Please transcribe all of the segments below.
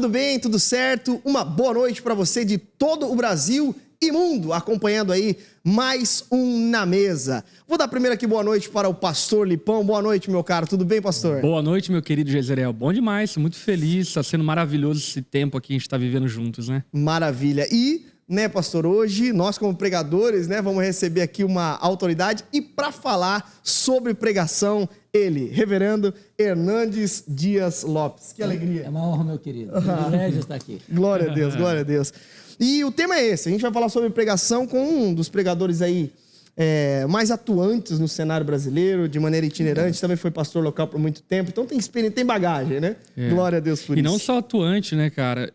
tudo bem? Tudo certo? Uma boa noite para você de todo o Brasil e mundo, acompanhando aí mais um Na Mesa. Vou dar primeiro aqui boa noite para o pastor Lipão. Boa noite, meu caro. Tudo bem, pastor? Boa noite, meu querido Jezreel. Bom demais, muito feliz. Está sendo maravilhoso esse tempo aqui que a gente está vivendo juntos, né? Maravilha. E, né, pastor, hoje nós como pregadores, né, vamos receber aqui uma autoridade e para falar sobre pregação, ele, reverendo Hernandes Dias Lopes. Que alegria. É uma honra, meu querido. Privilégio estar aqui. Glória a Deus, glória a Deus. E o tema é esse, a gente vai falar sobre pregação com um dos pregadores aí mais atuantes no cenário brasileiro, de maneira itinerante, também foi pastor local por muito tempo, então tem experiência, tem bagagem, né? Glória a Deus por isso. E não só atuante, né, cara?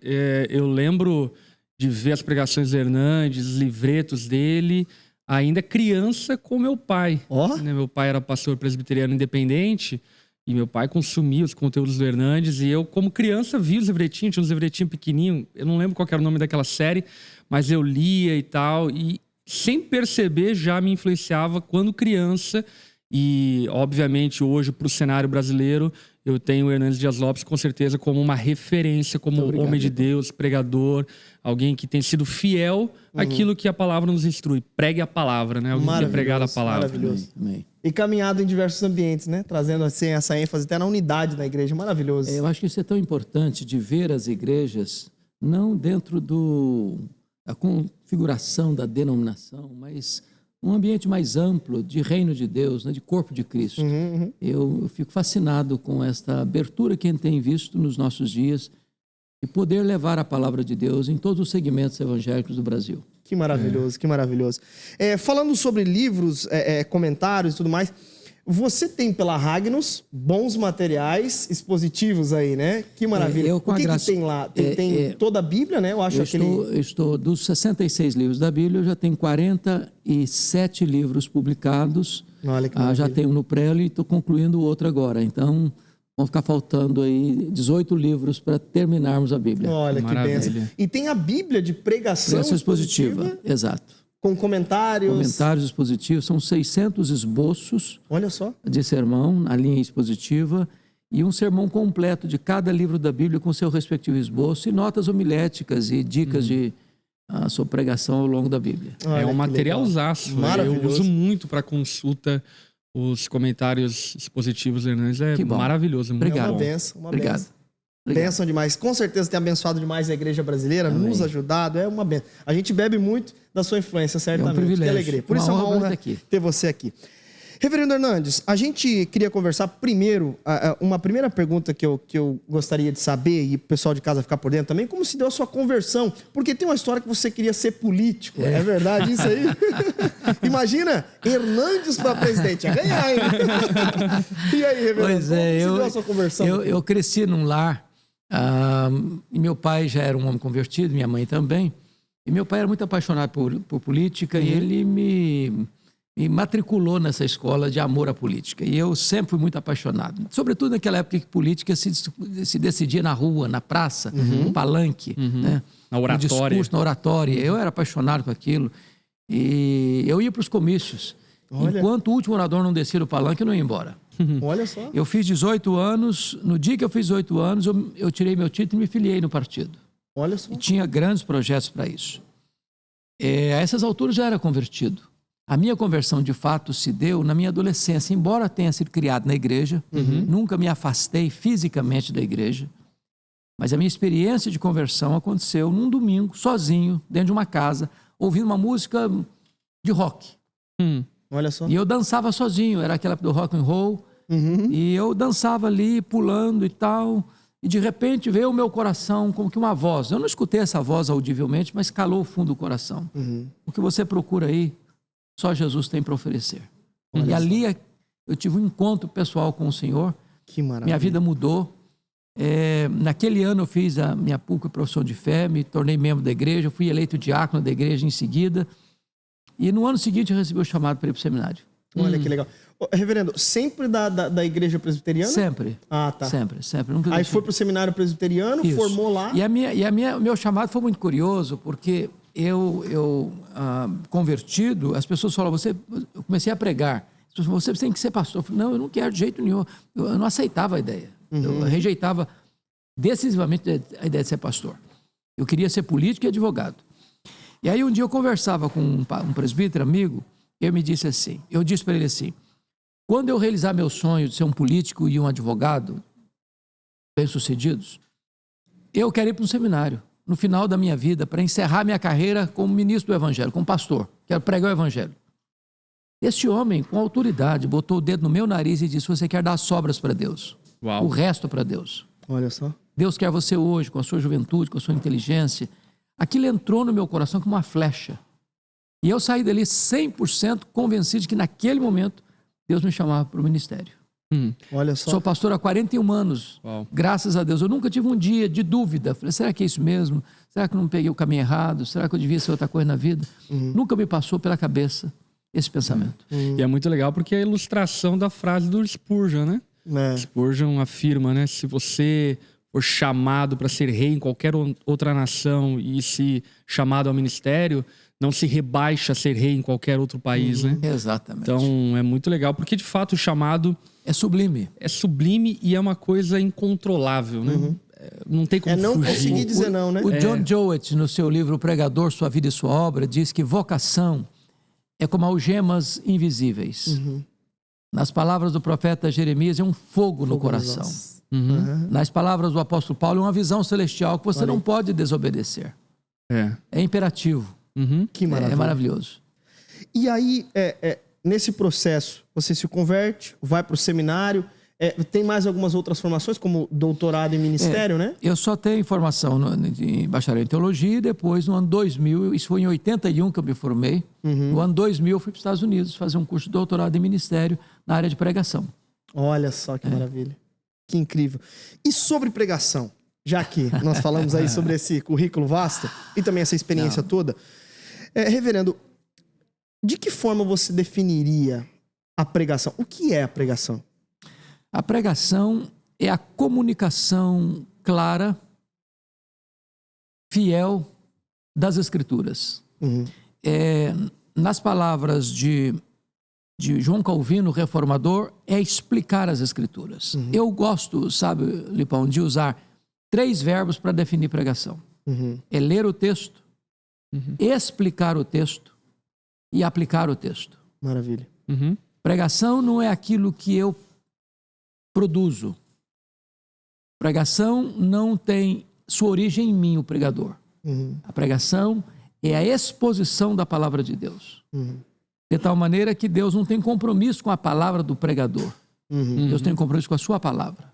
Eu lembro de ver as pregações do Hernandes, os livretos dele, ainda criança com meu pai. Ó. Né? Meu pai era pastor presbiteriano independente e meu pai consumia os conteúdos do Hernandes e eu, como criança, vi os livretinhos, tinha uns livretinhos pequenininhos, eu não lembro qual era o nome daquela série, mas eu lia e tal, e sem perceber já me influenciava quando criança. E, obviamente, hoje, para o cenário brasileiro, eu tenho o Hernandes Dias Lopes, com certeza, como uma referência, como homem de Deus, pregador, alguém que tem sido fiel àquilo que a palavra nos instrui. Pregue a palavra, né? Alguém que tem pregado a palavra. Maravilhoso. Amém. E caminhado em diversos ambientes, né? Trazendo assim essa ênfase até na unidade da igreja. Maravilhoso. Eu acho que isso é tão importante de ver as igrejas, não dentro da configuração da denominação, mas um ambiente mais amplo de reino de Deus, né, de corpo de Cristo. Eu fico fascinado com esta abertura que a gente tem visto nos nossos dias e poder levar a palavra de Deus em todos os segmentos evangélicos do Brasil. Que maravilhoso, que maravilhoso. Falando sobre livros, comentários e tudo mais, você tem pela Ragnos bons materiais expositivos aí, né? Que maravilha. Eu, com o que, a graça, que tem lá? Tem toda a Bíblia, né? Eu acho eu estou dos 66 livros da Bíblia, eu já tenho 47 livros publicados. Olha que já tenho no prelo e estou concluindo o outro agora. Então, vão ficar faltando aí 18 livros para terminarmos a Bíblia. Olha que bênção. E tem a Bíblia de pregação expositiva. Exato. Com comentários. Comentários expositivos. São 600 esboços. Olha só. De sermão, na linha expositiva. E um sermão completo de cada livro da Bíblia com seu respectivo esboço. E notas homiléticas e dicas de sua pregação ao longo da Bíblia. É um materialzaço. Maravilhoso. Eu uso muito para consulta os comentários expositivos do Hernandes. É maravilhoso. Muito Obrigado. Uma benção, uma Obrigado. benção. Benção demais. Com certeza tem abençoado demais a igreja brasileira, nos ajudado. É uma benção. A gente bebe muito da sua influência, certamente. É um privilégio. Que alegria. Por isso é uma honra ter você aqui. Reverendo Hernandes, a gente queria conversar primeiro, uma primeira pergunta que eu gostaria de saber, e o pessoal de casa ficar por dentro também, como se deu a sua conversão? Porque tem uma história que você queria ser político, é verdade isso aí? Imagina, Hernandes para presidente, ia ganhar, hein? E aí, Reverendo, como se deu a sua conversão? Eu cresci num lar, e meu pai já era um homem convertido, minha mãe também, e meu pai era muito apaixonado por política, e ele me matriculou nessa escola de amor à política. E eu sempre fui muito apaixonado. Sobretudo naquela época que política se decidia na rua, na praça, no palanque, né? Na oratória. No discurso, na oratória. Eu era apaixonado com aquilo. E eu ia para os comícios. Olha. Enquanto o último orador não descia do palanque, eu não ia embora. Olha só. Eu fiz 18 anos. No dia que eu fiz 18 anos, eu tirei meu título e me filiei no partido. Olha só. E tinha grandes projetos para isso. A essas alturas já era convertido. A minha conversão, de fato, se deu na minha adolescência. Embora tenha sido criado na igreja, nunca me afastei fisicamente da igreja, mas a minha experiência de conversão aconteceu num domingo, sozinho, dentro de uma casa, ouvindo uma música de rock. Olha só. E eu dançava sozinho, era aquela do rock and roll, e eu dançava ali, pulando e tal, e de repente veio o meu coração como que uma voz. Eu não escutei essa voz audivelmente, mas calou o fundo do coração. O que você procura aí, só Jesus tem para oferecer. E ali eu tive um encontro pessoal com o Senhor. Que maravilha. Minha vida mudou. Naquele ano eu fiz a minha PUC, profissão de fé, me tornei membro da igreja, fui eleito diácono da igreja em seguida. E no ano seguinte eu recebi o chamado para ir para o seminário. Olha que legal. Reverendo, sempre da igreja presbiteriana? Sempre. Ah, tá. Sempre. Nunca Aí foi para o seminário presbiteriano, Isso. formou lá. E o meu chamado foi muito curioso, porque eu convertido, as pessoas falam, eu comecei a pregar. As pessoas falam, você tem que ser pastor. Eu falei, não, eu não quero de jeito nenhum. Eu não aceitava a ideia. Eu rejeitava. decisivamente a ideia de ser pastor. Eu queria ser político e advogado. E aí um dia eu conversava com um presbítero amigo, e eu disse para ele assim, quando eu realizar meu sonho de ser um político e um advogado bem-sucedidos, eu quero ir para um seminário, no final da minha vida, para encerrar minha carreira como ministro do evangelho, como pastor, quero pregar o evangelho. Esse homem, com autoridade, botou o dedo no meu nariz e disse, você quer dar as sobras para Deus, o resto para Deus. Olha só. Deus quer você hoje, com a sua juventude, com a sua inteligência. Aquilo entrou no meu coração como uma flecha. E eu saí dali 100% convencido de que naquele momento Deus me chamava para o ministério. Olha só. Sou pastor há 41 anos. Uau. Graças a Deus. Eu nunca tive um dia de dúvida. Falei, será que é isso mesmo? Será que eu não peguei o caminho errado? Será que eu devia ser outra coisa na vida? Nunca me passou pela cabeça esse pensamento. E é muito legal porque é a ilustração da frase do Spurgeon, né? Spurgeon afirma, né? Se você for chamado para ser rei em qualquer outra nação e se chamado ao ministério, não se rebaixa a ser rei em qualquer outro país, né? Exatamente. Então, é muito legal, porque de fato o chamado é sublime. É sublime e é uma coisa incontrolável, né? Não tem como não fugir. conseguir dizer não, né? O John Jowett, no seu livro O Pregador, Sua Vida e Sua Obra, diz que vocação é como algemas invisíveis. Nas palavras do profeta Jeremias, é um fogo no coração. Nas palavras do apóstolo Paulo, é uma visão celestial que você não pode desobedecer. É imperativo. Que maravilha. É maravilhoso. E aí, nesse processo, você se converte, vai para o seminário, tem mais algumas outras formações, como doutorado em ministério, né? Eu só tenho formação em bacharel em teologia e depois, no ano 2000, isso foi em 81 que eu me formei, no ano 2000 eu fui para os Estados Unidos fazer um curso de doutorado em ministério na área de pregação. Olha só que maravilha. Que incrível. E sobre pregação, já que nós falamos aí sobre esse currículo vasto e também essa experiência toda, reverendo, de que forma você definiria a pregação? O que é a pregação? A pregação é a comunicação clara, fiel das Escrituras. Nas palavras de João Calvino, reformador, é explicar as Escrituras. Eu gosto, sabe, Lipão, de usar 3 verbos para definir pregação. É ler o texto, explicar o texto e aplicar o texto. Maravilha. Pregação não é aquilo que eu produzo. Pregação não tem sua origem em mim, o pregador. A pregação é a exposição da palavra de Deus. De tal maneira que Deus não tem compromisso com a palavra do pregador. Deus tem compromisso com a sua palavra.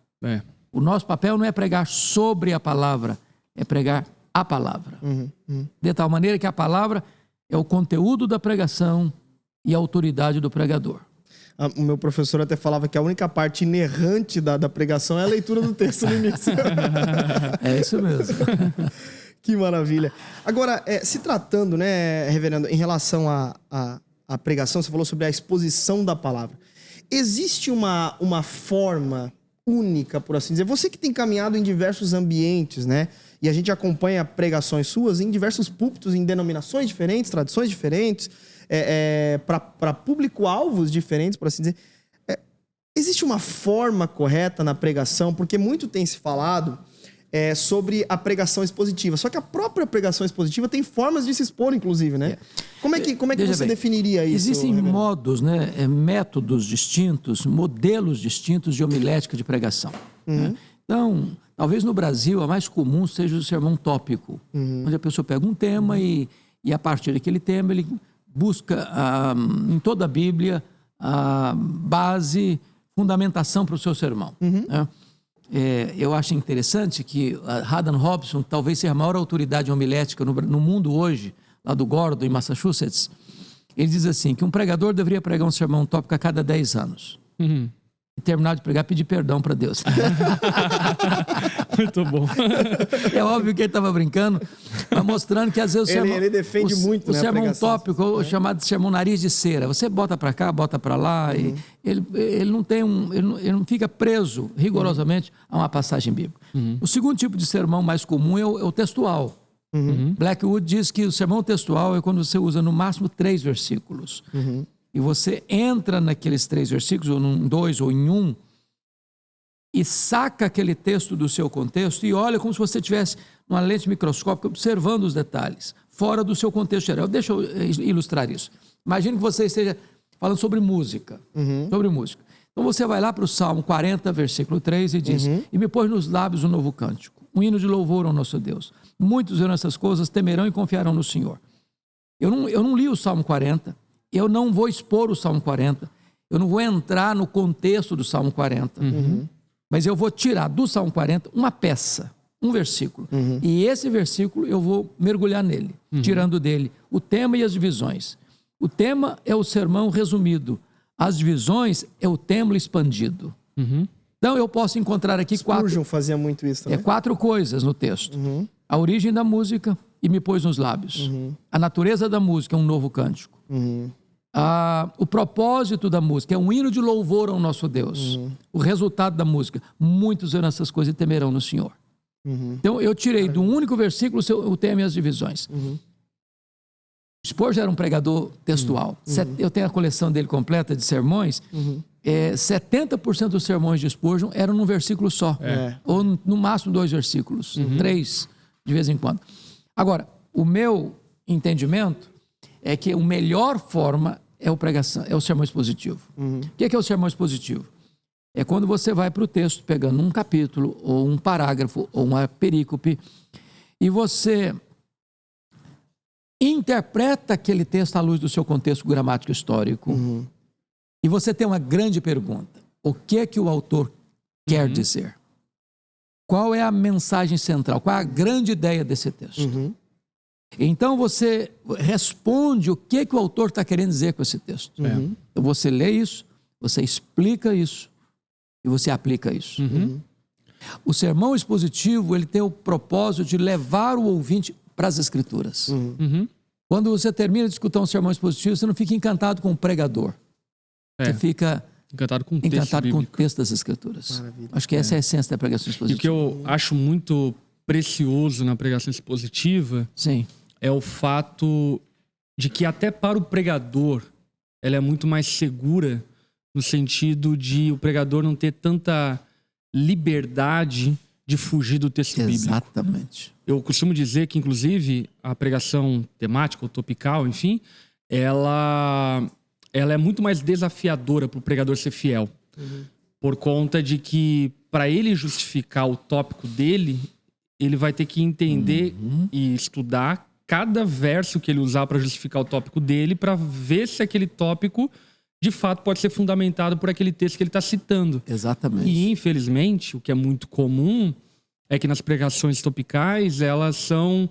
O nosso papel não é pregar sobre a palavra, é pregar a palavra. De tal maneira que a palavra é o conteúdo da pregação e a autoridade do pregador. O meu professor até falava que a única parte inerrante da pregação é a leitura do texto no início. É isso mesmo. Que maravilha. Agora, se tratando, né, reverendo, em relação à pregação, você falou sobre a exposição da palavra. Existe uma forma única, por assim dizer? Você que tem caminhado em diversos ambientes, né? E a gente acompanha pregações suas em diversos púlpitos, em denominações diferentes, tradições diferentes, para público-alvos diferentes, por assim dizer. Existe uma forma correta na pregação? Porque muito tem se falado sobre a pregação expositiva. Só que a própria pregação expositiva tem formas de se expor, inclusive, né? Como é que você definiria isso? Existem modos, né, métodos distintos, modelos distintos de homilética de pregação. Né? Então, talvez no Brasil a mais comum seja o sermão tópico, onde a pessoa pega um tema e a partir daquele tema ele busca em toda a Bíblia a base, fundamentação para o seu sermão. Né? Eu acho interessante que Haddon Robson, talvez seja a maior autoridade homilética no mundo hoje, lá do Gordon, em Massachusetts, ele diz assim, que um pregador deveria pregar um sermão tópico a cada 10 anos. E terminar de pregar, pedir perdão para Deus. Muito bom. É óbvio que ele estava brincando, mas mostrando que às vezes ele defende muito, o né, sermão tópico, o chamado de sermão nariz de cera. Você bota para cá, bota para lá, e ele não fica preso rigorosamente a uma passagem bíblica. O segundo tipo de sermão mais comum é o textual. Blackwood diz que o sermão textual é quando você usa no máximo 3 versículos. E você entra naqueles 3 versículos, ou em 2 ou em 1, e saca aquele texto do seu contexto e olha como se você estivesse numa lente microscópica observando os detalhes, fora do seu contexto geral. Deixa eu ilustrar isso. Imagine que você esteja falando sobre música. Sobre música. Então você vai lá para o Salmo 40, versículo 3 e diz: E me pôs nos lábios um novo cântico, um hino de louvor ao nosso Deus. Muitos verão essas coisas, temerão e confiarão no Senhor. Eu não li o Salmo 40, eu não vou expor o Salmo 40, eu não vou entrar no contexto do Salmo 40, mas eu vou tirar do Salmo 40 uma peça, um versículo. E esse versículo eu vou mergulhar nele, tirando dele o tema e as divisões. O tema é o sermão resumido, as divisões é o tema expandido. Então eu posso encontrar aqui Spurgeon fazia muito isso também. 4 coisas no texto. A origem da música, e me pôs nos lábios. A natureza da música é um novo cântico. O propósito da música é um hino de louvor ao nosso Deus. O resultado da música, muitos verão essas coisas e temerão no Senhor. Então eu tirei de um único versículo o tema e as divisões. Spurgeon era um pregador textual. Eu tenho a coleção dele completa de sermões. 70% dos sermões de Spurgeon eram num versículo só. Ou no máximo 2 versículos. 3 de vez em quando. Agora, o meu entendimento é que a melhor forma é o sermão expositivo. O que é o sermão expositivo? É quando você vai para o texto pegando um capítulo, ou um parágrafo, ou uma perícope, e você interpreta aquele texto à luz do seu contexto gramático histórico. E você tem uma grande pergunta. O que é que o autor quer dizer? Qual é a mensagem central? Qual é a grande ideia desse texto? Então você responde o que é que o autor está querendo dizer com esse texto. Então você lê isso, você explica isso e você aplica isso. O sermão expositivo, ele tem o propósito de levar o ouvinte para as Escrituras. Quando você termina de escutar um sermão expositivo, você não fica encantado com o pregador. Você fica encantado com o texto das Escrituras. Maravilha. Acho que essa é a essência da pregação expositiva. E o que eu acho muito precioso na pregação expositiva é o fato de que até para o pregador ela é muito mais segura, no sentido de o pregador não ter tanta liberdade de fugir do texto bíblico. Exatamente. Eu costumo dizer que, inclusive, a pregação temática ou topical, enfim, ela é muito mais desafiadora para o pregador ser fiel. Por conta de que, para ele justificar o tópico dele, ele vai ter que entender e estudar cada verso que ele usar para justificar o tópico dele, para ver se aquele tópico, de fato, pode ser fundamentado por aquele texto que ele está citando. Exatamente. E, infelizmente, o que é muito comum é que nas pregações topicais, elas são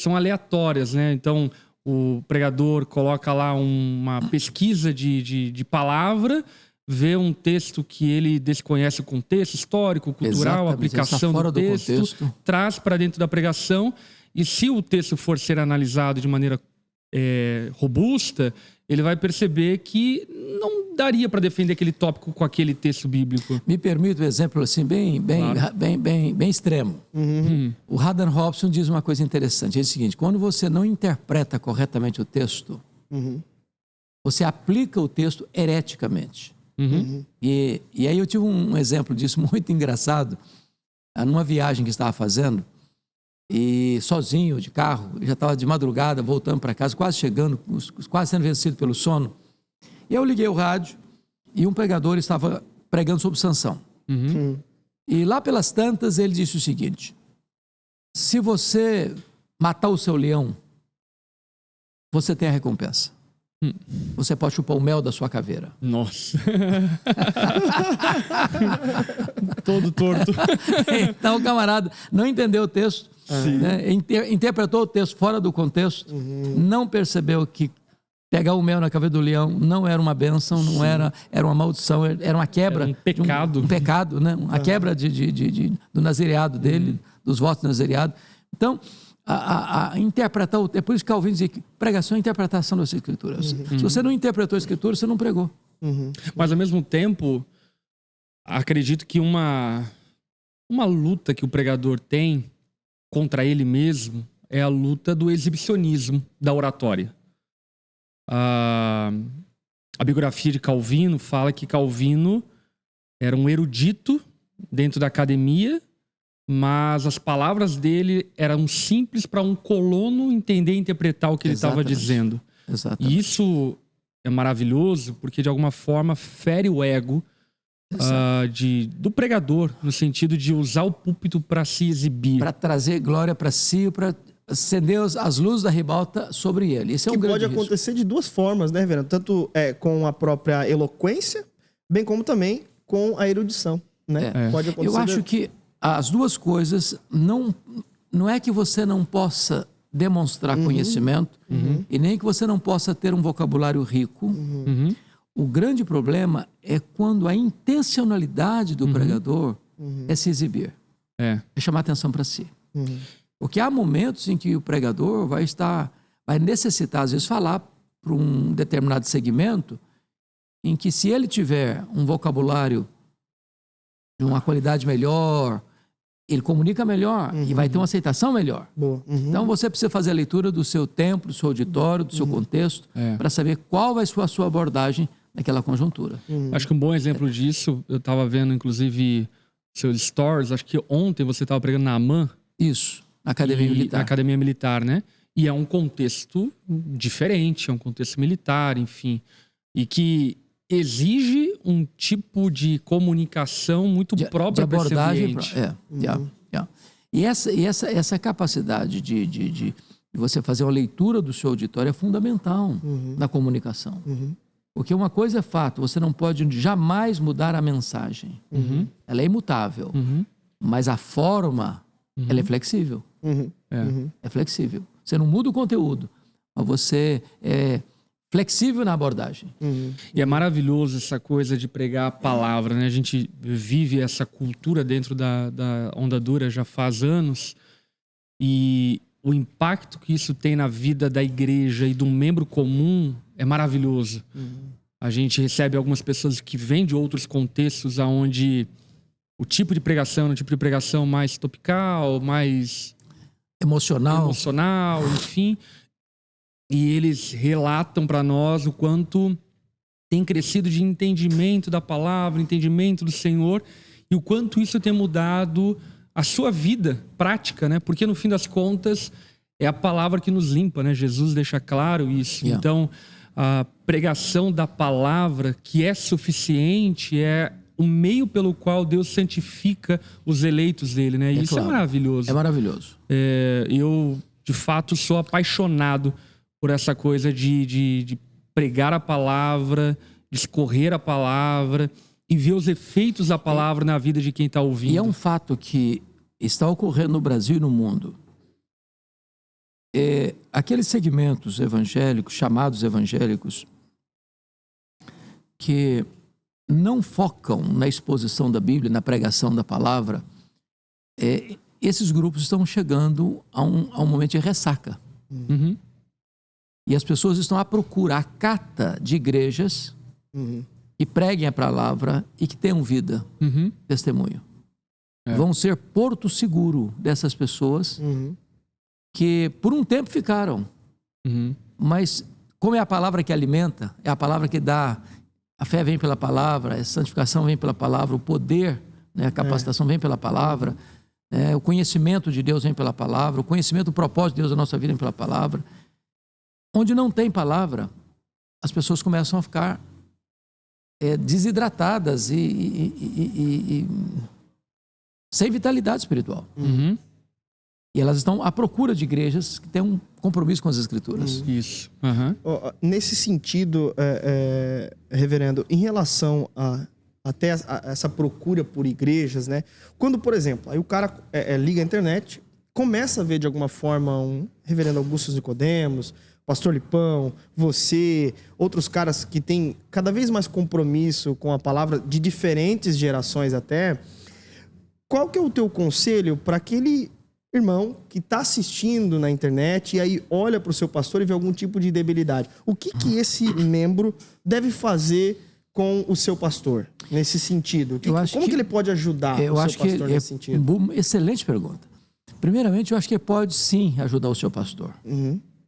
aleatórias, né? Então, o pregador coloca lá uma pesquisa de palavra, vê um texto que ele desconhece o contexto histórico, cultural, a aplicação do texto, traz para dentro da pregação, e se o texto for ser analisado de maneira robusta, ele vai perceber que não daria para defender aquele tópico com aquele texto bíblico. Me permite um exemplo assim, bem extremo. O Haddon Robson diz uma coisa interessante. É o seguinte: quando você não interpreta corretamente o texto, você aplica o texto hereticamente. E aí eu tive um exemplo disso muito engraçado. Numa viagem que estava fazendo, e sozinho, de carro, já estava de madrugada, voltando para casa, quase chegando, quase sendo vencido pelo sono. E eu liguei o rádio e um pregador estava pregando sobre Sansão. E lá pelas tantas ele disse o seguinte: se você matar o seu leão, você tem a recompensa. Você pode chupar o mel da sua caveira. Nossa. Todo torto. Então o camarada não entendeu o texto, né? Interpretou o texto fora do contexto, não percebeu que pegar o mel na caveira do leão não era uma bênção, não era uma maldição, era uma quebra. Era um pecado. Um pecado, né? A quebra do nazireado dele, dos votos do nazireado. Então, interpretar é por isso que Calvino dizia que pregação é interpretação das Escrituras. Se você não interpretou a Escritura, você não pregou. Mas, ao mesmo tempo, acredito que uma luta que o pregador tem contra ele mesmo é a luta do exibicionismo da oratória. A biografia de Calvino fala que Calvino era um erudito dentro da academia, mas as palavras dele eram simples para um colono entender e interpretar o que ele estava dizendo. Exatamente. E isso é maravilhoso porque, de alguma forma, fere o ego do pregador, no sentido de usar o púlpito para se exibir. Para trazer glória para si, para acender as luzes da ribalta sobre ele. Isso é um grande risco. Que pode acontecer de duas formas, né, Reverendo? Tanto com a própria eloquência, bem como também com a erudição, né? Pode acontecer. Eu acho que as duas coisas não é que você não possa demonstrar conhecimento e nem que você não possa ter um vocabulário rico. O grande problema é quando a intencionalidade do pregador é se exibir, é chamar atenção para si. Porque há momentos em que o pregador vai necessitar, às vezes, falar para um determinado segmento em que, se ele tiver um vocabulário de uma qualidade melhor, ele comunica melhor e vai ter uma aceitação melhor. Então, você precisa fazer a leitura do seu tempo, do seu auditório, do seu contexto, para saber qual vai ser a sua abordagem naquela conjuntura. Acho que um bom exemplo disso, eu estava vendo, inclusive, seus stories, acho que ontem você estava pregando na AMAN. Isso, na Academia Militar. Na Academia Militar, né? E é um contexto diferente, é um contexto militar, enfim. E que exige um tipo de comunicação muito própria para esse ambiente. E essa capacidade de você fazer uma leitura do seu auditório é fundamental na comunicação. Porque uma coisa é fato, você não pode jamais mudar a mensagem. Ela é imutável. Mas a forma, ela é flexível. É flexível. Você não muda o conteúdo, mas você é flexível na abordagem. E é maravilhoso essa coisa de pregar a palavra, né? A gente vive essa cultura dentro da Onda Dura já faz anos, e o impacto que isso tem na vida da igreja e do membro comum é maravilhoso. A gente recebe algumas pessoas que vêm de outros contextos onde o tipo de pregação é um tipo de pregação mais topical, mais emocional, enfim. E eles relatam para nós o quanto tem crescido de entendimento da palavra, entendimento do Senhor, e o quanto isso tem mudado a sua vida prática, né? Porque no fim das contas é a palavra que nos limpa, né? Jesus deixa claro isso. Então, a pregação da palavra, que é suficiente, é o meio pelo qual Deus santifica os eleitos dele, né? E isso é maravilhoso. É maravilhoso. Eu, de fato, sou apaixonado por essa coisa de pregar a palavra, discorrer a palavra e ver os efeitos da palavra na vida de quem está ouvindo. E é um fato que está ocorrendo no Brasil e no mundo. Aqueles segmentos evangélicos, chamados evangélicos, que não focam na exposição da Bíblia, na pregação da palavra, esses grupos estão chegando a um momento de ressaca. E as pessoas estão à procura, à cata de igrejas que preguem a palavra e que tenham vida, testemunho. Vão ser porto seguro dessas pessoas que por um tempo ficaram. Mas como é a palavra que alimenta, é a palavra que dá, a fé vem pela palavra, a santificação vem pela palavra, o poder, né, a capacitação vem pela palavra, o conhecimento de Deus vem pela palavra, o conhecimento do propósito de Deus na nossa vida vem pela palavra. Onde não tem palavra, as pessoas começam a ficar desidratadas e sem vitalidade espiritual. E elas estão à procura de igrejas que têm um compromisso com as Escrituras. Isso. Nesse sentido, reverendo, em relação até essa procura por igrejas, né? Quando, por exemplo, aí o cara liga a internet, começa a ver de alguma forma um reverendo Augusto Nicodemos, Pastor Lipão, você, outros caras que têm cada vez mais compromisso com a palavra, de diferentes gerações até. Qual que é o teu conselho para aquele irmão que está assistindo na internet e aí olha para o seu pastor e vê algum tipo de debilidade? O que esse membro deve fazer com o seu pastor nesse sentido? Como que ele pode ajudar o seu pastor nesse sentido? Excelente pergunta. Primeiramente, eu acho que ele pode sim ajudar o seu pastor.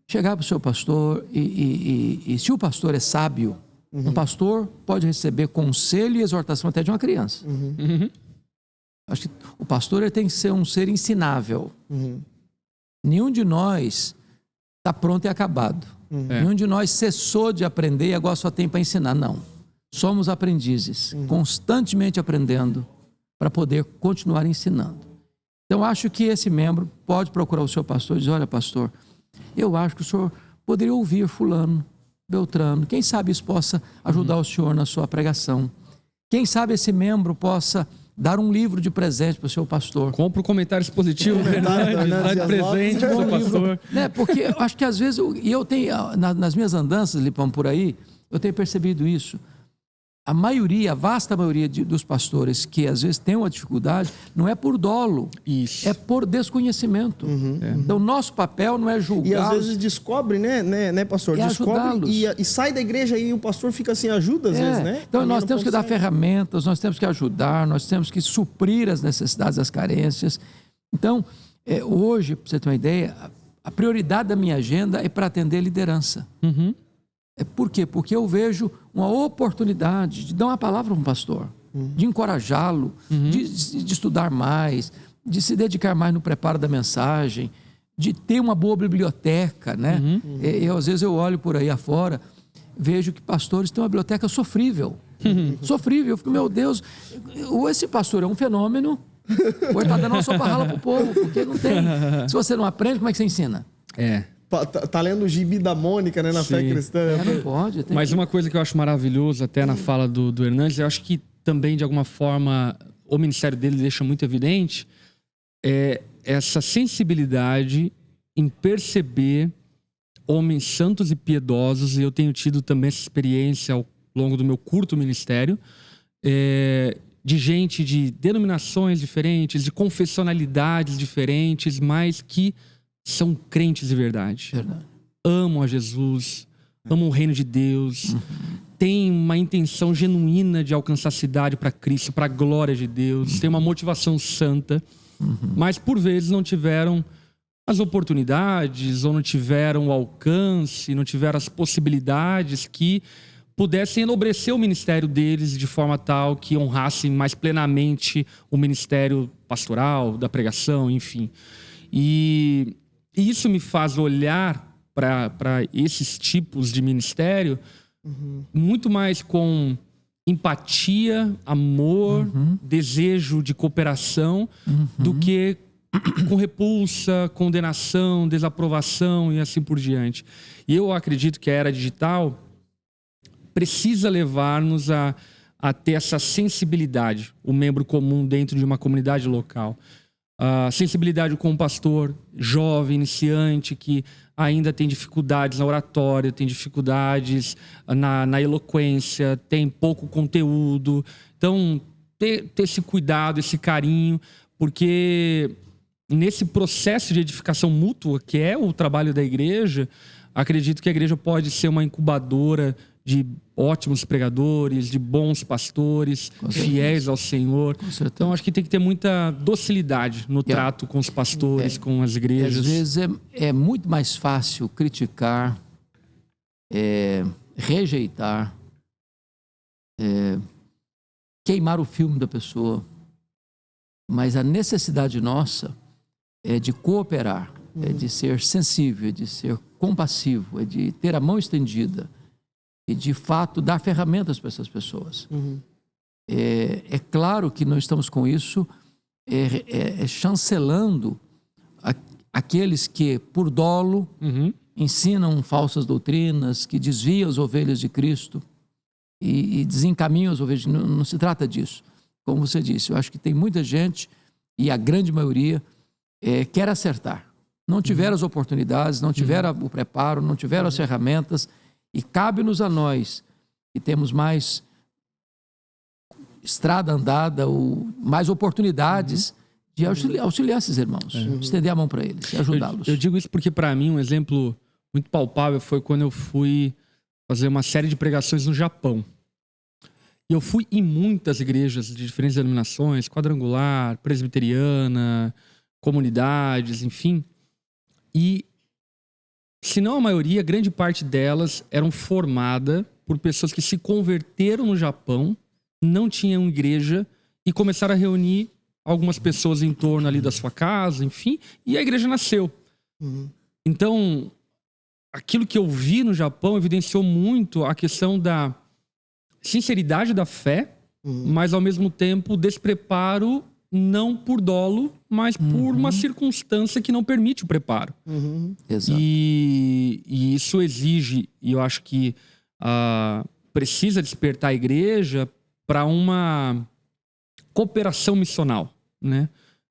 Chegar para o seu pastor e se o pastor é sábio Um pastor pode receber conselho e exortação até de uma criança. Acho que o pastor ele tem que ser um ser ensinável. Nenhum de nós está pronto e acabado. Nenhum de nós cessou de aprender e agora só tem para ensinar. Não. Somos aprendizes, constantemente aprendendo para poder continuar ensinando. Então, acho que esse membro pode procurar o seu pastor e dizer: olha, pastor, eu acho que o senhor poderia ouvir fulano, beltrano. Quem sabe isso possa ajudar o senhor na sua pregação. Quem sabe esse membro possa dar um livro de presente para o seu pastor. Compra um comentário positivo, dá de presente para o seu pastor. Né? Porque eu acho que às vezes, e eu tenho, nas minhas andanças, Lipão, por aí, eu tenho percebido isso. A maioria, a vasta maioria dos pastores que às vezes tem uma dificuldade, não é por dolo, isso, é por desconhecimento. Então, nosso papel não é julgar. E às vezes descobre, né, pastor? Descobre e sai da igreja e o pastor fica sem ajuda, às vezes, né? Então, nós temos que dar ferramentas, nós temos que ajudar, nós temos que suprir as necessidades, as carências. Então, hoje, para você ter uma ideia, a prioridade da minha agenda é para atender a liderança. Por quê? Porque eu vejo uma oportunidade de dar uma palavra para um pastor, de encorajá-lo, de estudar mais, de se dedicar mais no preparo da mensagem, de ter uma boa biblioteca, né? Às vezes eu olho por aí afora, vejo que pastores têm uma biblioteca sofrível. Sofrível. Eu fico, meu Deus, ou esse pastor é um fenômeno, ou ele está dando uma sopa rala para o povo, porque não tem. Se você não aprende, como é que você ensina? Tá lendo o gibi da Mônica, né, na fé cristã. Não pode. Mas uma coisa que eu acho maravilhoso, até na fala do Hernandes, eu acho que também, de alguma forma, o ministério dele deixa muito evidente, é essa sensibilidade em perceber homens santos e piedosos, e eu tenho tido também essa experiência ao longo do meu curto ministério, de gente de denominações diferentes, de confessionalidades diferentes, mas que são crentes de verdade. Amam a Jesus, amam o reino de Deus, têm uma intenção genuína de alcançar a cidade para Cristo, para a glória de Deus, têm uma motivação santa, mas por vezes não tiveram as oportunidades, ou não tiveram o alcance, não tiveram as possibilidades que pudessem enobrecer o ministério deles de forma tal que honrassem mais plenamente o ministério pastoral, da pregação, enfim. E isso me faz olhar para esses tipos de ministério muito mais com empatia, amor, desejo de cooperação, do que com repulsa, condenação, desaprovação e assim por diante. E eu acredito que a era digital precisa levar-nos a ter essa sensibilidade, o membro comum dentro de uma comunidade local. A sensibilidade com um pastor jovem, iniciante, que ainda tem dificuldades na oratória, tem dificuldades na eloquência, tem pouco conteúdo. Então, ter esse cuidado, esse carinho, porque nesse processo de edificação mútua, que é o trabalho da igreja, acredito que a igreja pode ser uma incubadora de ótimos pregadores, de bons pastores, fiéis ao Senhor. Então, acho que tem que ter muita docilidade no trato com os pastores, com as igrejas. Às vezes é muito mais fácil criticar, rejeitar, queimar o filme da pessoa. Mas a necessidade nossa é de cooperar, é de ser sensível, é de ser compassivo, é de ter a mão estendida e, de fato, dar ferramentas para essas pessoas. É claro que nós estamos com isso chancelando aqueles que, por dolo, ensinam falsas doutrinas, que desviam as ovelhas de Cristo e desencaminham as ovelhas. Não se trata disso. Como você disse, eu acho que tem muita gente, e a grande maioria, quer acertar. Não tiveram as oportunidades, não tiveram o preparo, não tiveram as ferramentas, e cabe-nos a nós, que temos mais estrada andada, ou mais oportunidades, de auxiliar esses irmãos, estender a mão para eles e ajudá-los. Eu digo isso porque, para mim, um exemplo muito palpável foi quando eu fui fazer uma série de pregações no Japão. E eu fui em muitas igrejas de diferentes denominações, quadrangular, presbiteriana, comunidades, enfim. E, se não a maioria, grande parte delas eram formadas por pessoas que se converteram no Japão, não tinham igreja e começaram a reunir algumas pessoas em torno ali da sua casa, enfim, e a igreja nasceu. Então, aquilo que eu vi no Japão evidenciou muito a questão da sinceridade da fé, mas ao mesmo tempo despreparo, não por dolo, mas por uma circunstância que não permite o preparo. Exato. E isso exige, e eu acho que precisa despertar a igreja para uma cooperação missional, né?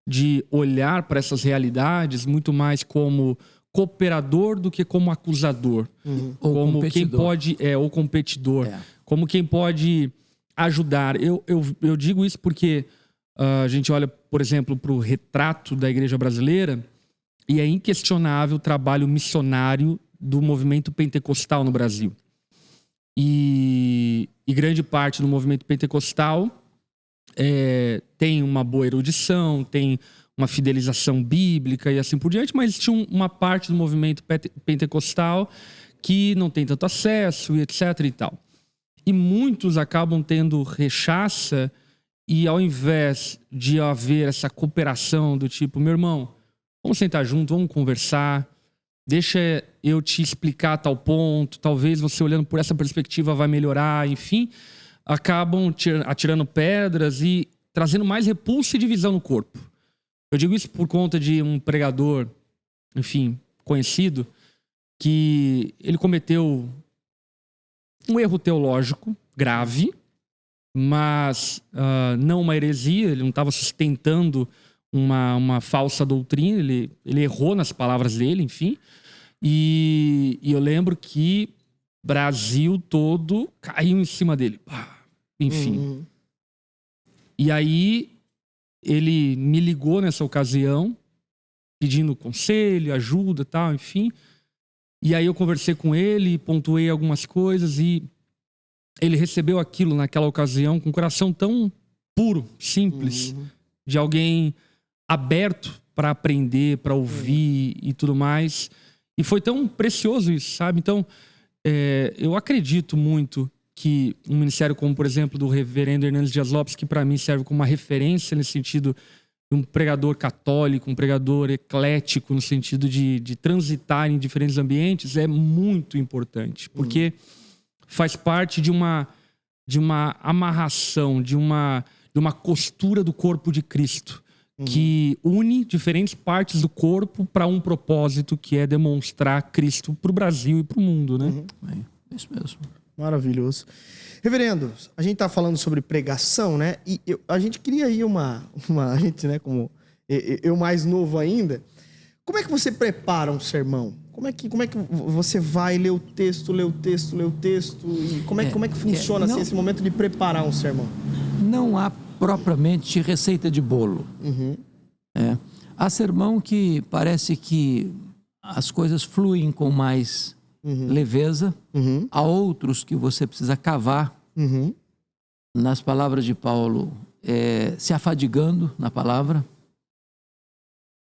De olhar para essas realidades muito mais como cooperador do que como acusador. Ou como competidor. quem pode... ou competidor. Como quem pode ajudar. Eu digo isso porque a gente olha, por exemplo, para o retrato da igreja brasileira e é inquestionável o trabalho missionário do movimento pentecostal no Brasil. E grande parte do movimento pentecostal tem uma boa erudição, tem uma fidelização bíblica e assim por diante, mas tinha uma parte do movimento pentecostal que não tem tanto acesso e etc e tal. E muitos acabam tendo rechaça e ao invés de haver essa cooperação do tipo, meu irmão, vamos sentar junto, vamos conversar, deixa eu te explicar tal ponto, talvez você olhando por essa perspectiva vai melhorar, enfim, acabam atirando pedras e trazendo mais repulsa e divisão no corpo. Eu digo isso por conta de um pregador, enfim, conhecido, que ele cometeu um erro teológico grave, mas não uma heresia, ele não estava sustentando uma falsa doutrina, ele errou nas palavras dele, enfim. E eu lembro que Brasil todo caiu em cima dele. Enfim. E aí ele me ligou nessa ocasião, pedindo conselho, ajuda e tal, enfim. E aí eu conversei com ele, pontuei algumas coisas e ele recebeu aquilo naquela ocasião com um coração tão puro, simples, de alguém aberto para aprender, para ouvir e tudo mais. E foi tão precioso isso, sabe? Então, eu acredito muito que um ministério como, por exemplo, do reverendo Hernandes Dias Lopes, que para mim serve como uma referência nesse sentido de um pregador católico, um pregador eclético, no sentido de transitar em diferentes ambientes, é muito importante, porque faz parte de uma amarração, de uma costura do corpo de Cristo, que une diferentes partes do corpo para um propósito que é demonstrar Cristo para o Brasil e para o mundo, né? É isso mesmo. Maravilhoso. Reverendo, a gente tá falando sobre pregação, né? E a gente queria aí a gente, né, como eu mais novo ainda, como é que você prepara um sermão? Como é que você vai ler o texto e como é que funciona assim, esse momento de preparar um sermão? Não há propriamente receita de bolo. Há sermão que parece que as coisas fluem com mais leveza. Há outros que você precisa cavar. Nas palavras de Paulo, se afadigando na palavra.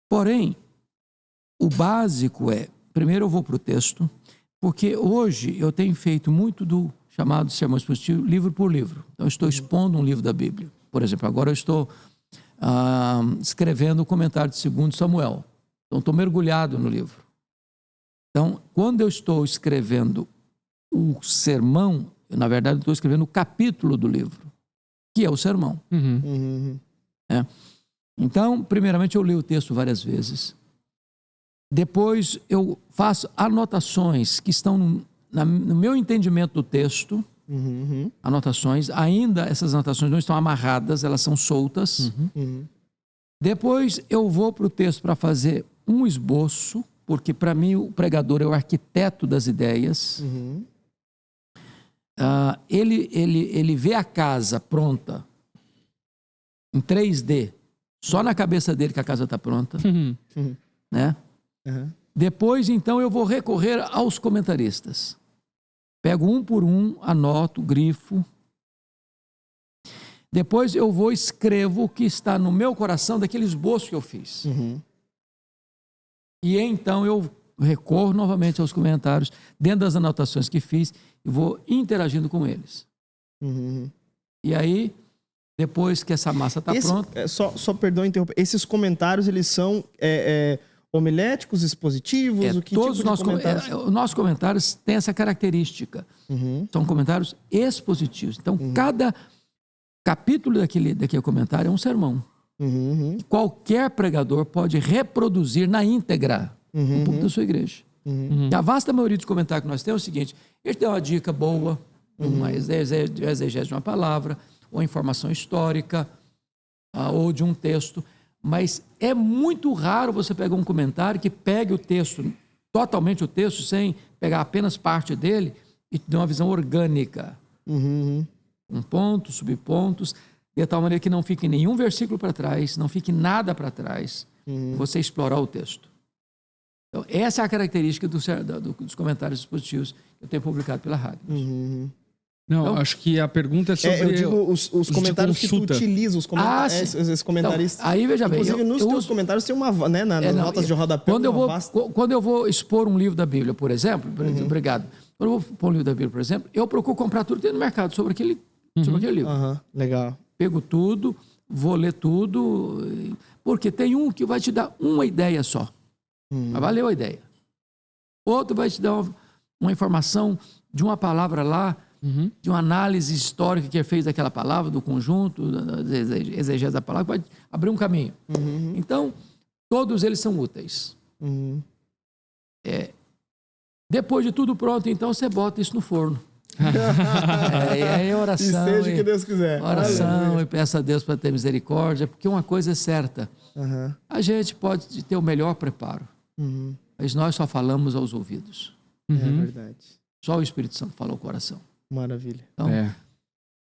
Porém, o básico primeiro eu vou para o texto, porque hoje eu tenho feito muito do chamado sermão expositivo, livro por livro. Então, eu estou expondo um livro da Bíblia. Por exemplo, agora eu estou escrevendo o comentário de 2 Samuel. Então, estou mergulhado no livro. Então, quando eu estou escrevendo o sermão, eu, na verdade, estou escrevendo o capítulo do livro, que é o sermão. Então, primeiramente, eu leio o texto várias vezes. Depois, eu faço anotações que estão no meu entendimento do texto. Anotações. Ainda essas anotações não estão amarradas, elas são soltas. Depois, eu vou para o texto para fazer um esboço, porque para mim o pregador é o arquiteto das ideias. Ele vê a casa pronta em 3D, só na cabeça dele que a casa está pronta, né? Depois, então, eu vou recorrer aos comentaristas. Pego um por um, anoto, grifo. Depois eu vou escrevo o que está no meu coração daquele esboço que eu fiz. E então eu recorro novamente aos comentários, dentro das anotações que fiz, e vou interagindo com eles. E aí, depois que essa massa está pronta... Só perdão interromper. Esses comentários, eles são homiléticos, expositivos? O que todos tipo de comentários? Os nossos comentários têm essa característica. São comentários expositivos. Então, cada capítulo daquele comentário é um sermão. Qualquer pregador pode reproduzir na íntegra o público da sua igreja. E a vasta maioria dos comentários que nós temos é o seguinte: ele dá uma dica boa, uma exegese de uma palavra, ou informação histórica, ou de um texto. Mas é muito raro você pegar um comentário que pegue o texto, totalmente o texto, sem pegar apenas parte dele, e te dê uma visão orgânica. Um ponto, subpontos, de tal maneira que não fique nenhum versículo para trás, não fique nada para trás, você explorar o texto. Então, essa é a característica dos comentários expositivos que eu tenho publicado pela rádio. Não, então, acho que a pergunta é sobre... eu digo os comentários que tu utiliza, esses comentaristas. Então, aí, veja bem... Inclusive, nos teus comentários tem uma... Né, nas notas de rodapé... Quando eu vou expor um livro da Bíblia, por exemplo... Obrigado. Quando eu vou pôr um livro da Bíblia, por exemplo, eu procuro comprar tudo que tem no mercado sobre aquele livro. Legal. Pego tudo, vou ler tudo... Porque tem um que vai te dar uma ideia só. Mas valeu a ideia. Outro vai te dar uma informação de uma palavra lá, de uma análise histórica que é feita daquela palavra, do conjunto, da exegese da palavra, vai abrir um caminho. Então, todos eles são úteis. Depois de tudo pronto, então, você bota isso no forno. Oração. E seja o que Deus quiser. Oração e peça a Deus para ter misericórdia, porque uma coisa é certa. A gente pode ter o melhor preparo, mas nós só falamos aos ouvidos. É verdade. Só o Espírito Santo fala ao coração. Maravilha. Então,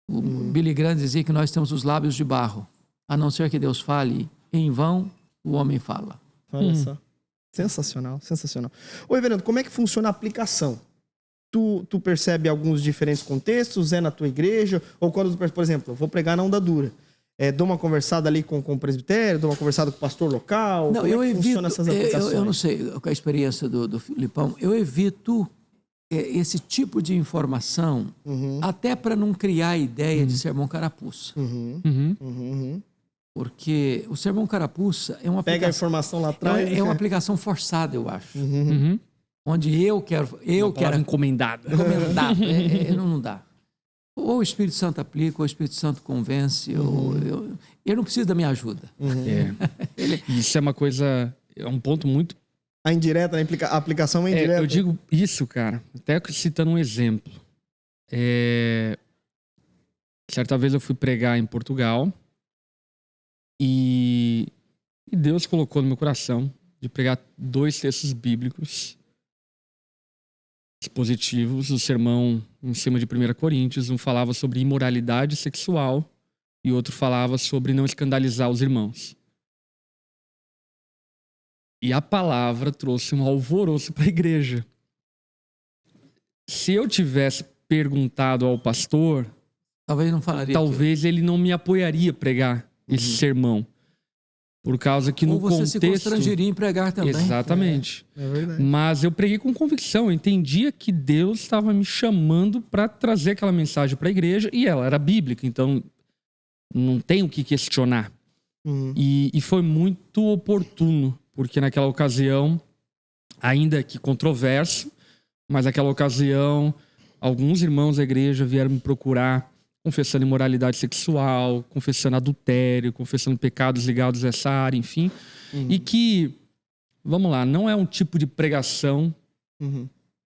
o Billy Graham dizia que nós temos os lábios de barro. A não ser que Deus fale, em vão o homem fala. Olha só. Sensacional, sensacional. Ô, reverendo, como é que funciona a aplicação? Tu percebe alguns diferentes contextos? É na tua igreja? Ou quando, por exemplo, eu vou pregar na Onda Dura. Dou uma conversada ali com o presbitério, dou uma conversada com o pastor local? Não, como é que funciona essas aplicações? Eu não sei com a experiência do Filipão. Eu evito esse tipo de informação, até para não criar a ideia de sermão carapuça. Porque o sermão carapuça é uma aplicação... Pega a informação lá atrás. É uma aplicação forçada, eu acho. Onde eu quero encomendada. Não dá. Ou o Espírito Santo aplica, ou o Espírito Santo convence, eu não preciso da minha ajuda. Isso é uma coisa, é um ponto muito... A indireta, a aplicação é indireta. Eu digo isso, cara, até citando um exemplo. Certa vez eu fui pregar em Portugal e Deus colocou no meu coração de pregar 2 textos bíblicos expositivos. O sermão em cima de 1 Coríntios, um falava sobre imoralidade sexual e outro falava sobre não escandalizar os irmãos. E a palavra trouxe um alvoroço para a igreja. Se eu tivesse perguntado ao pastor, talvez não falaria. Talvez ele não me apoiaria a pregar esse sermão. Por causa que no contexto... Ou você se constrangeria em pregar também. Exatamente. É verdade. Mas eu preguei com convicção. Eu entendia que Deus estava me chamando para trazer aquela mensagem para a igreja e ela era bíblica, então não tem o que questionar. E foi muito oportuno, porque naquela ocasião, ainda que controverso, mas naquela ocasião, alguns irmãos da igreja vieram me procurar confessando imoralidade sexual, confessando adultério, confessando pecados ligados a essa área, enfim. E que, vamos lá, não é um tipo de pregação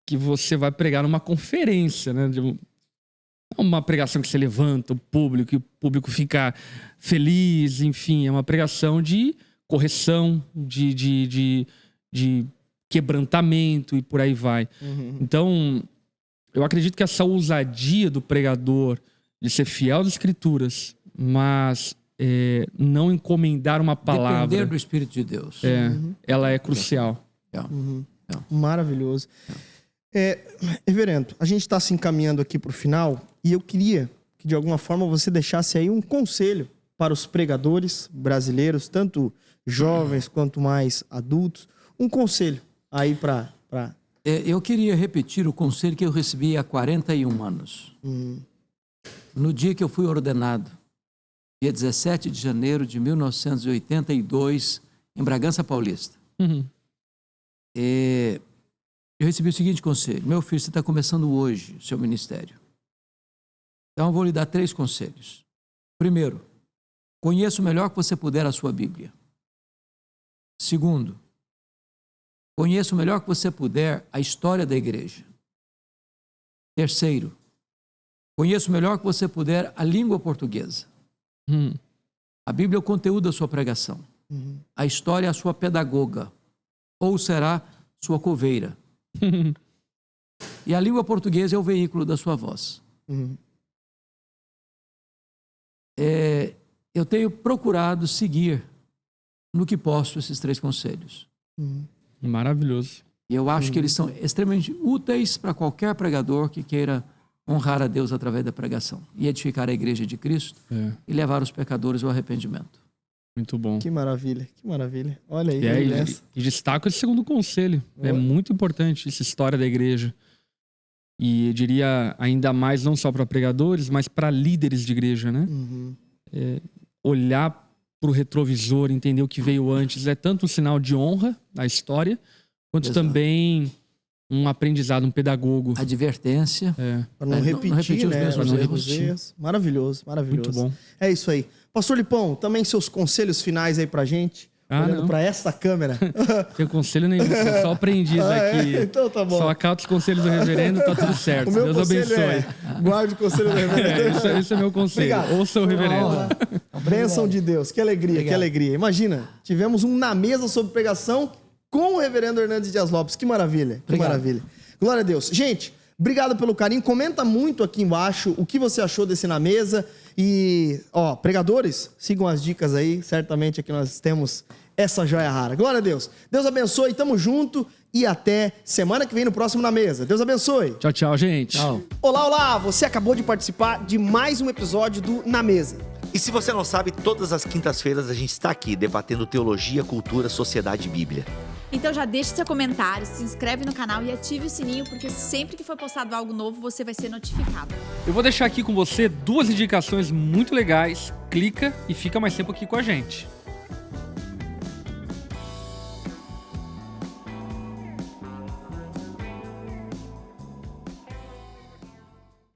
que você vai pregar numa conferência, né? Uma pregação que você levanta o público e o público fica feliz, enfim. É uma pregação de correção, de quebrantamento e por aí vai. Então, eu acredito que essa ousadia do pregador de ser fiel às Escrituras, mas não encomendar uma palavra... Depender do Espírito de Deus. Ela é crucial. Maravilhoso. Reverendo, a gente está se encaminhando aqui para o final e eu queria que de alguma forma você deixasse aí um conselho para os pregadores brasileiros, tanto jovens quanto mais adultos, um conselho aí para Eu queria repetir o conselho que eu recebi há 41 anos. No dia que eu fui ordenado, dia 17 de janeiro de 1982, em Bragança Paulista. Eu recebi o seguinte conselho: meu filho, você está começando hoje o seu ministério. Então eu vou lhe dar 3 conselhos. Primeiro, conheça o melhor que você puder a sua Bíblia. Segundo, conheça o melhor que você puder a história da igreja. Terceiro, conheça o melhor que você puder a língua portuguesa. A Bíblia é o conteúdo da sua pregação. A história é a sua pedagoga, ou será sua coveira. E a língua portuguesa é o veículo da sua voz. Eu tenho procurado seguir no que posso esses 3 conselhos. Maravilhoso. E eu acho que eles são extremamente úteis para qualquer pregador que queira honrar a Deus através da pregação e edificar a igreja de Cristo e levar os pecadores ao arrependimento. Muito bom. Que maravilha, que maravilha. Olha aí. E destaco esse segundo conselho. É muito importante essa história da igreja. E eu diria ainda mais não só para pregadores, mas para líderes de igreja, né? Olhar para o retrovisor, entender o que veio antes, é tanto um sinal de honra à história, quanto também um aprendizado, um pedagogo. Advertência. Para não repetir os mesmos erros. Maravilhoso, maravilhoso. Muito bom. É isso aí. Pastor Lipão, também seus conselhos finais aí pra gente. Olhando para essa câmera. Não tenho conselho nenhum, sou só aprendiz aqui. Então tá bom. Só acato os conselhos do reverendo, tá tudo certo. Deus abençoe. Guarde o conselho do reverendo. Esse é meu conselho. Obrigado. Ouça o reverendo. Bênção de Deus. Que alegria, Obrigado. Que alegria. Imagina, tivemos um Na Mesa sobre pregação com o reverendo Hernandes Dias Lopes. Que maravilha, que maravilha. Glória a Deus. Gente, obrigado pelo carinho. Comenta muito aqui embaixo o que você achou desse Na Mesa. E, pregadores, sigam as dicas aí. Certamente aqui nós temos essa joia rara. Glória a Deus. Deus abençoe, tamo junto e até semana que vem no próximo Na Mesa. Deus abençoe. Tchau, tchau, gente. Tchau. Olá, olá. Você acabou de participar de mais um episódio do Na Mesa. E se você não sabe, todas as quintas-feiras a gente está aqui debatendo teologia, cultura, sociedade e Bíblia. Então já deixe seu comentário, se inscreve no canal e ative o sininho, porque sempre que for postado algo novo, você vai ser notificado. Eu vou deixar aqui com você 2 indicações muito legais. Clica e fica mais tempo aqui com a gente.